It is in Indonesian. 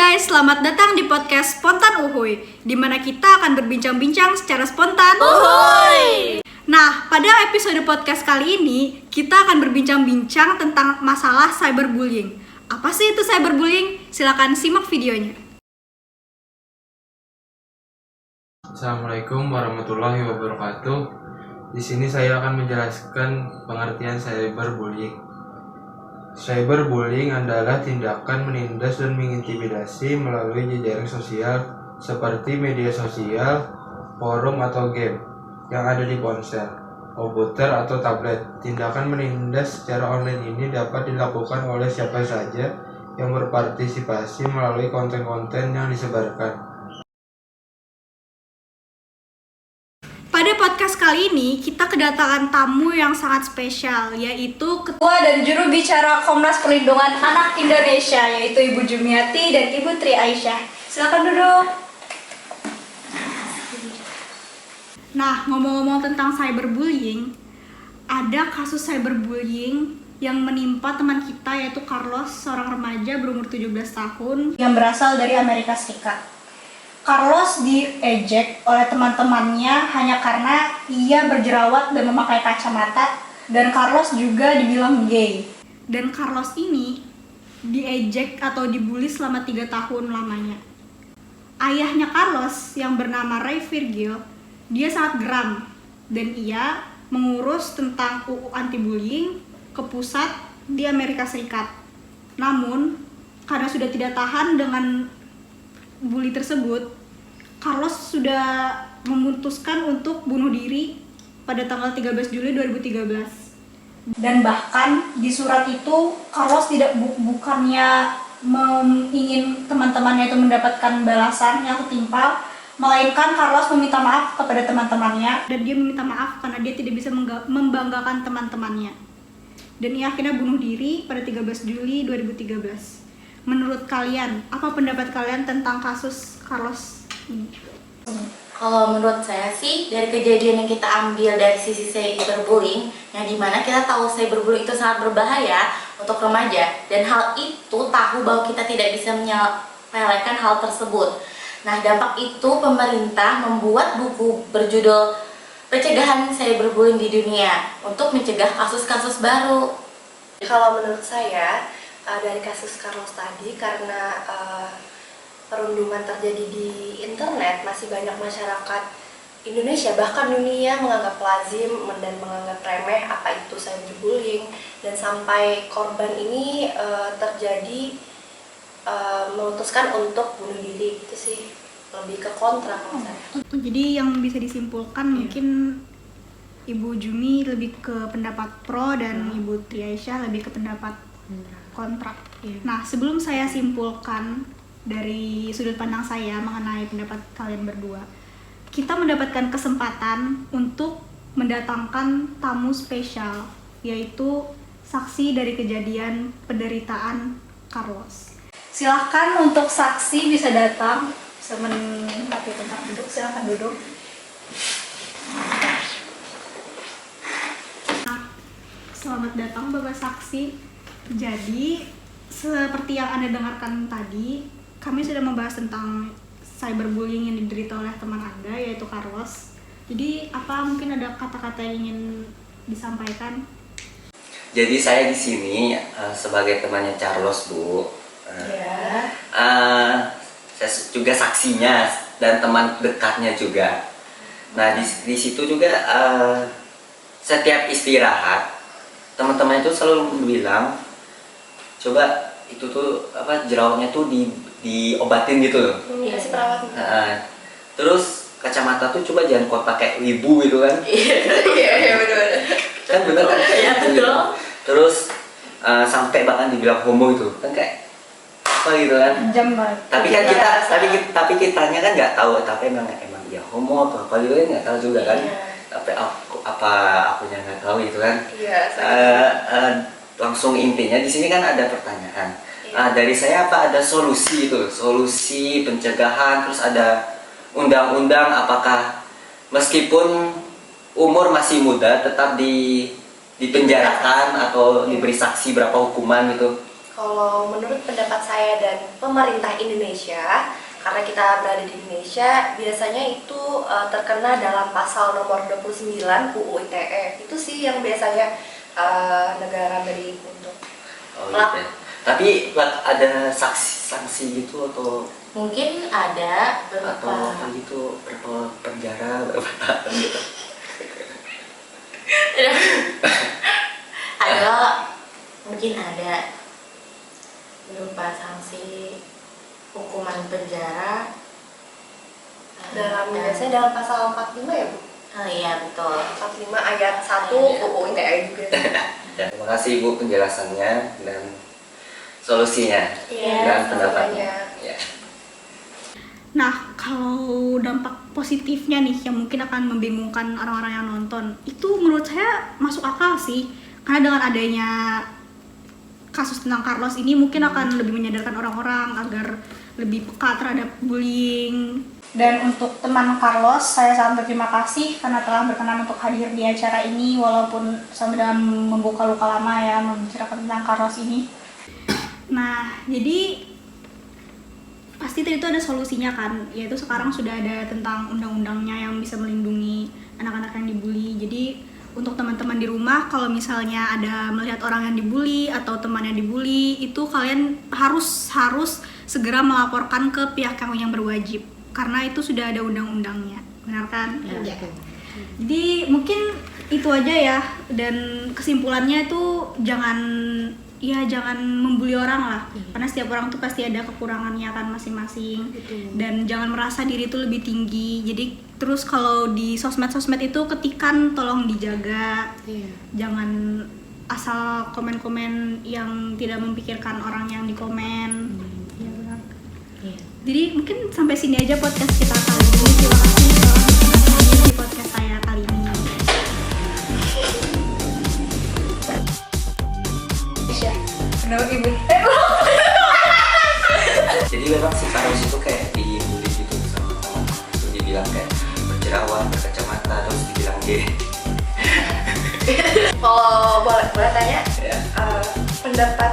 guys, selamat datang di podcast Spontan Uhuy, di mana kita akan berbincang-bincang secara spontan. Uhuy! Nah, pada episode podcast kali ini, kita akan berbincang-bincang tentang masalah cyberbullying. Apa sih itu cyberbullying? Silakan simak videonya. Assalamualaikum warahmatullahi wabarakatuh. Di sini saya akan menjelaskan pengertian cyberbullying. Cyberbullying adalah tindakan menindas dan mengintimidasi melalui jejaring sosial seperti media sosial, forum atau game yang ada di ponsel, komputer atau tablet. Tindakan menindas secara online ini dapat dilakukan oleh siapa saja yang berpartisipasi melalui konten-konten yang disebarkan. Pada podcast kali ini, kita kedatangan tamu yang sangat spesial, yaitu Ketua dan Juru Bicara Komnas Perlindungan Anak Indonesia, yaitu Ibu Jumiati dan Ibu Tri Aisyah. Silakan duduk. Nah, ngomong-ngomong tentang cyberbullying, ada kasus cyberbullying yang menimpa teman kita, yaitu Carlos, seorang remaja berumur 17 tahun yang berasal dari Amerika Serikat. Carlos diejek oleh teman-temannya hanya karena ia berjerawat dan memakai kacamata, dan Carlos juga dibilang gay. Dan Carlos ini diejek atau dibully selama 3 tahun lamanya. Ayahnya Carlos yang bernama Ray Virgil, dia sangat geram dan ia mengurus tentang UU anti-bullying ke pusat di Amerika Serikat. Namun, karena sudah tidak tahan dengan bully tersebut, Carlos sudah memutuskan untuk bunuh diri pada tanggal 13 Juli 2013. Dan bahkan di surat itu Carlos bukannya ingin teman-temannya itu mendapatkan balasan yang setimpal, melainkan Carlos meminta maaf kepada teman-temannya, dan dia meminta maaf karena dia tidak bisa membanggakan teman-temannya. Dan ia akhirnya bunuh diri pada 13 Juli 2013. Menurut kalian, apa pendapat kalian tentang kasus Carlos ini? Kalau menurut saya sih, dari kejadian yang kita ambil dari sisi cyberbullying, yang dimana kita tahu cyberbullying itu sangat berbahaya untuk remaja, dan hal itu tahu bahwa kita tidak bisa menyelesaikan hal tersebut. Nah, dampak itu pemerintah membuat buku berjudul Pencegahan Cyberbullying di Dunia untuk mencegah kasus-kasus baru. Kalau menurut saya, dari kasus Carlos tadi, karena perundungan terjadi di internet, masih banyak masyarakat Indonesia bahkan dunia menganggap lazim dan menganggap remeh apa itu cyberbullying, dan sampai korban ini terjadi memutuskan untuk bunuh diri. Itu sih lebih ke kontra kalau saya. Jadi yang bisa disimpulkan mungkin Ibu Jumi lebih ke pendapat pro dan Ibu Tri Aisyah lebih ke pendapat kontrak. Nah, sebelum saya simpulkan dari sudut pandang saya mengenai pendapat kalian berdua, kita mendapatkan kesempatan untuk mendatangkan tamu spesial, yaitu saksi dari kejadian penderitaan Carlos. Silahkan untuk saksi bisa datang, bisa menghadapi tempat duduk, silahkan duduk. Nah, selamat datang Bapak Saksi. Jadi, seperti yang Anda dengarkan tadi, kami sudah membahas tentang cyberbullying yang diderita oleh teman Anda, yaitu Carlos. Jadi, apa mungkin ada kata-kata yang ingin disampaikan? Jadi saya di sini sebagai temannya Carlos, Bu. Saya juga saksinya dan teman dekatnya juga. Nah, di situ juga setiap istirahat teman-teman itu selalu bilang, coba itu tuh jerawatnya tuh diobatin gitu loh. Kasih perawat. Terus kacamata tuh coba jangan kau pakai wibu gitu kan. Iya benar. Kan bener kan kayak Iya, gitu. betul. Terus sampai bahkan dibilang homo gitu kan, kayak apa gitu kan. Jam banget. Tapi kitanya kan nggak tahu, tapi emang dia homo atau apa gitu kan nggak tahu juga kan. Tapi akunya nggak tahu gitu kan. Langsung intinya di sini kan ada pertanyaan. Dari saya apa ada solusi itu, solusi pencegahan, terus ada undang-undang, apakah meskipun umur masih muda tetap dipenjarakan atau diberi saksi berapa hukuman gitu? Kalau menurut pendapat saya dan pemerintah Indonesia, karena kita berada di Indonesia, biasanya itu terkena dalam pasal nomor 29 UU ITE. Itu sih yang biasanya negara beri untuk Oh gitu ya. Tapi ada sanksi gitu atau Mungkin ada beberapa apa gitu, berapa penjara berapa tahun gitu. ada mungkin ada berupa sanksi hukuman penjara dan- biasanya dalam pasal 45 ya Bu? Oh iya betul. 45 ayat 1 UU ITE juga. Ya, terima kasih Bu penjelasannya dan solusinya Iya, dan sama-samanya. pendapatnya. Ya. Nah, kalau dampak positifnya nih yang mungkin akan membingungkan orang-orang yang nonton, itu menurut saya masuk akal sih. Karena dengan adanya kasus tentang Carlos ini mungkin akan lebih menyadarkan orang-orang agar lebih peka terhadap bullying. Dan untuk teman Carlos, saya sangat berterima kasih karena telah berkenan untuk hadir di acara ini walaupun sampai dengan membuka luka lama ya membicarakan tentang Carlos ini. Nah, jadi pasti tadi itu ada solusinya kan, yaitu sekarang sudah ada tentang undang-undangnya yang bisa melindungi anak-anak yang dibully. Jadi untuk teman-teman di rumah, kalau misalnya ada melihat orang yang dibully atau teman yang dibully, itu kalian harus segera melaporkan ke pihak yang berwajib karena itu sudah ada undang-undangnya, benar kan? Ya. Jadi mungkin itu aja ya, dan kesimpulannya itu jangan membuli orang lah, karena setiap orang tuh pasti ada kekurangannya kan masing-masing. Dan jangan merasa diri itu lebih tinggi. Jadi terus kalau di sosmed itu ketikan tolong dijaga. Jangan asal komen-komen yang tidak memikirkan orang yang dikomen. Ya benar. Jadi mungkin sampai sini aja podcast kita kali ini. Terima kasih telah hadir di podcast saya kali ini. Jadi memang si Carlos itu kayak dibully gitu sama teman. Terus dibilang kayak berjerawat, berkacamata, terus dibilang gay. Kalau boleh tanya, Ya. pendapat